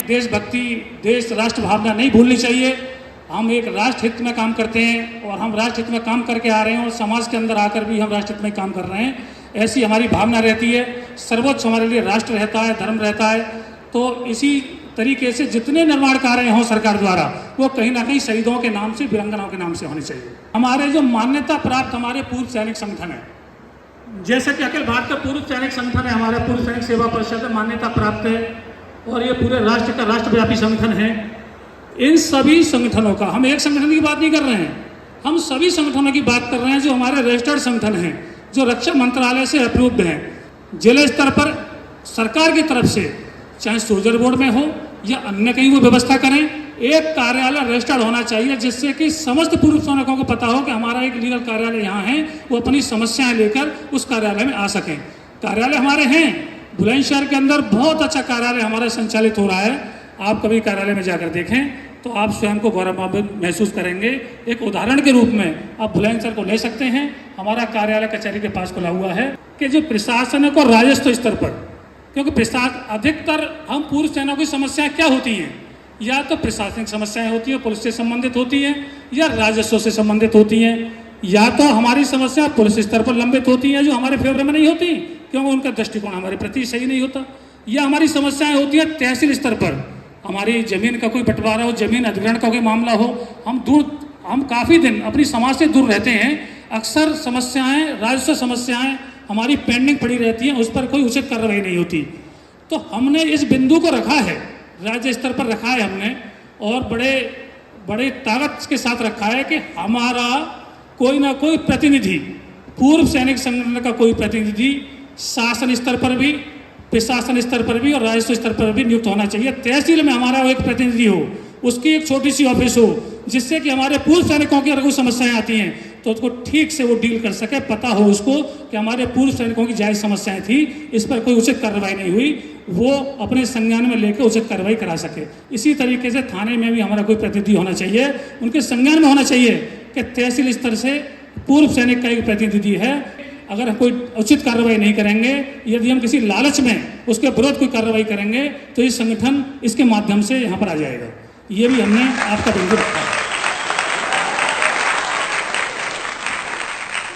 देशभक्ति, देश राष्ट्र भावना नहीं भूलनी चाहिए। हम एक राष्ट्र हित में काम करते हैं और हम राष्ट्र हित में काम करके आ रहे हैं और समाज के अंदर आकर भी हम राष्ट्र हित में काम कर रहे हैं, ऐसी हमारी भावना रहती है। सर्वोच्च हमारे लिए राष्ट्र रहता है, धर्म रहता है। तो इसी तरीके से जितने निर्माण कार्य हों सरकार द्वारा, वो कहीं ना कहीं शहीदों के नाम से, वीरांगनाओं के नाम से होने चाहिए। हमारे जो मान्यता प्राप्त हमारे पूर्व सैनिक संगठन है, जैसे कि अखिल भारतीय पूर्व सैनिक संगठन है, हमारा पूर्व सैनिक सेवा परिषद मान्यता प्राप्त है और ये पूरे राष्ट्र का राष्ट्रव्यापी संगठन है। इन सभी संगठनों का, हम एक संगठन की बात नहीं कर रहे हैं, हम सभी संगठनों की बात कर रहे हैं जो हमारे रजिस्टर्ड संगठन हैं, जो रक्षा मंत्रालय से अप्रूव्ड हैं। जिले स्तर पर सरकार की तरफ से, चाहे सोल्जर बोर्ड में हो या अन्य कहीं वो व्यवस्था करें, एक कार्यालय रजिस्टर्ड होना चाहिए जिससे कि समस्त पूर्व सैनिकों को पता हो कि हमारा एक लीगल कार्यालय यहाँ है, वो अपनी समस्याएं लेकर उस कार्यालय में आ सकें। कार्यालय हमारे हैं, बुलंदशहर के अंदर बहुत अच्छा कार्यालय हमारा संचालित हो रहा है। आप कभी कार्यालय में जाकर देखें तो आप स्वयं को गौरवान्वित महसूस करेंगे। एक उदाहरण के रूप में आप बुलंदशहर को ले सकते हैं। हमारा कार्यालय कचहरी के पास खुला हुआ है कि जो प्रशासनिक और राजस्व स्तर पर, क्योंकि प्रशासन अधिकतर हम पूर्व सैनिकों की समस्याएं क्या होती हैं, या तो प्रशासनिक समस्याएं होती हैं, पुलिस से संबंधित होती हैं, या राजस्व से संबंधित होती हैं, या तो हमारी समस्या पुलिस स्तर पर लंबित होती हैं जो हमारे फेवर में नहीं होती क्योंकि उनका दृष्टिकोण हमारे प्रति सही नहीं होता, या हमारी समस्याएं होती हैं तहसील स्तर पर, हमारी जमीन का कोई बंटवारा हो, जमीन अधिग्रहण का कोई मामला हो, हम काफ़ी दिन अपनी समाज से दूर रहते हैं। अक्सर समस्याएं, राजस्व समस्याएं हमारी पेंडिंग पड़ी रहती हैं, उस पर कोई उचित कार्रवाई नहीं होती। तो हमने इस बिंदु को रखा है, राज्य स्तर पर रखा है हमने, और बड़े ताकत के साथ रखा है कि हमारा कोई ना कोई प्रतिनिधि, पूर्व सैनिक संगठन का कोई प्रतिनिधि शासन स्तर पर भी, प्रशासन स्तर पर भी और राजस्व स्तर पर भी नियुक्त होना चाहिए। तहसील में हमारा एक प्रतिनिधि हो, उसकी एक छोटी सी ऑफिस हो, जिससे कि हमारे पूर्व सैनिकों की अगर कोई समस्याएं आती हैं तो उसको ठीक से वो डील कर सके, पता हो उसको कि हमारे पूर्व सैनिकों की जायज़ समस्याएं थी, इस पर कोई उचित कार्रवाई नहीं हुई, वो अपने संज्ञान में लेकर उचित कार्रवाई करा सके। इसी तरीके से थाने में भी हमारा कोई प्रतिनिधि होना चाहिए, उनके संज्ञान में होना चाहिए कि तहसील स्तर से पूर्व सैनिक का एक प्रतिनिधि है। अगर कोई उचित कार्रवाई नहीं करेंगे, यदि हम किसी लालच में उसके विरोध कोई कार्रवाई करेंगे तो ये संगठन इसके माध्यम से यहाँ पर आ जाएगा। ये भी हमने आपका बिंदु रखा है।